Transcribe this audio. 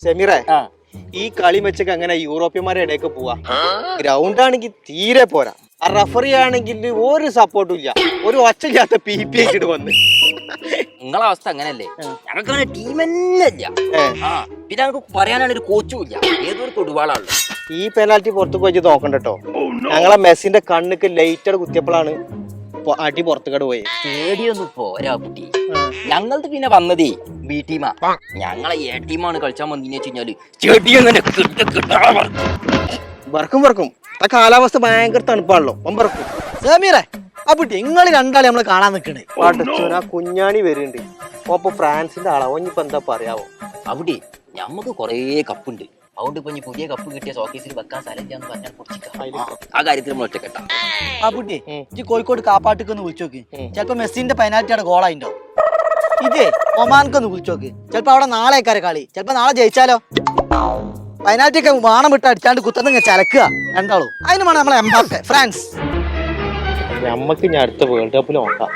സെമീറേ ഈ കളി വെച്ചൊക്കെ അങ്ങനെ യൂറോപ്യന്മാരുടെ ഇടയ്ക്ക് പോവാ. ഗ്രൗണ്ട് ആണെങ്കിൽ തീരെ പോരാ. ആ റഫറി ആണെങ്കിൽ ഒരു സപ്പോർട്ടും ഇല്ല, ഒരു ഒച്ചയില്ലാത്ത PP ആയിട്ട് വന്ന്. നിങ്ങളെ അവസ്ഥ അങ്ങനല്ലേ? ഞങ്ങൾക്ക് അങ്ങനെ ടീം തന്നെ ഇല്ല. പിന്നെ ഞങ്ങൾക്ക് പറയാനാണ് ഒരു കോച്ചും ഇല്ല. ഏതൊരു കൊടുവാളാണല്ലോ. ഈ പെനാൽറ്റി പുറത്തേക്ക് വെച്ച് നോക്കണ്ടോ. ഞങ്ങളെ മെസ്സിന്റെ കണ്ണുക്ക് ലൈറ്റർ കുത്തിയപ്പോഴാണ് അടി പുറത്തുകട് പോയി. പേടിയൊന്നും പോരാ കുട്ടി. ഞങ്ങൾക്ക് പിന്നെ വന്നതേ ബി ടീമാ. ഞങ്ങളെ എ ടീമാണ് കളിച്ചാൻ വന്നീന്ന് വെച്ച് കഴിഞ്ഞാല് പറക്കും. ആ കാലാവസ്ഥ ഭയങ്കര തണുപ്പാണല്ലോ. പറക്കും. സമീറേ, അപ്പൊ നിങ്ങൾ രണ്ടാളെ നമ്മള് കാണാൻ നിക്കണേ. ആ കുഞ്ഞാണി വരുന്നുണ്ട്. അപ്പൊ ഫ്രാൻസിന്റെ ആളാ. ഓനിപ്പോ എന്താ പറയാവോ? അവിടെ ഞമ്മക്ക് കൊറേ കപ്പുണ്ട്. അതുകൊണ്ട് ഇപ്പൊ പുതിയ കപ്പ് കിട്ടിയ സോക്കേസിൽ വെക്കാൻ സ്ഥലമില്ലാന്ന് പറഞ്ഞാൽ ആ കാര്യത്തിൽ നമ്മൾ ഒറ്റക്കെട്ടാ. ആ കുട്ടി ഈ കോഴിക്കോട് കാപ്പാട്ടിക്കൊന്ന് വിളിച്ചു നോക്ക്. ചിലപ്പോ മെസ്സിന്റെ പെനാൽറ്റിയുടെ ഗോളായിണ്ടോ. ഇതേ ഒമാൻക്കൊന്ന് വിളിച്ചു നോക്ക്. ചിലപ്പോ അവിടെ നാളെ കളി. ചിലപ്പോ നാളെ ജയിച്ചാലോ. പെനാൽറ്റി ഒക്കെ വാണം വിട്ട് അടിച്ചാണ്ട് കുത്തന്ന് ചലക്കുക രണ്ടാളും. അതിന് വേണം നമ്മളെ എംബാപ്പെ ഫ്രാൻസ്. നമ്മക്ക് ഇനി അടുത്ത വേൾഡ് കപ്പിൽ നോക്കാം.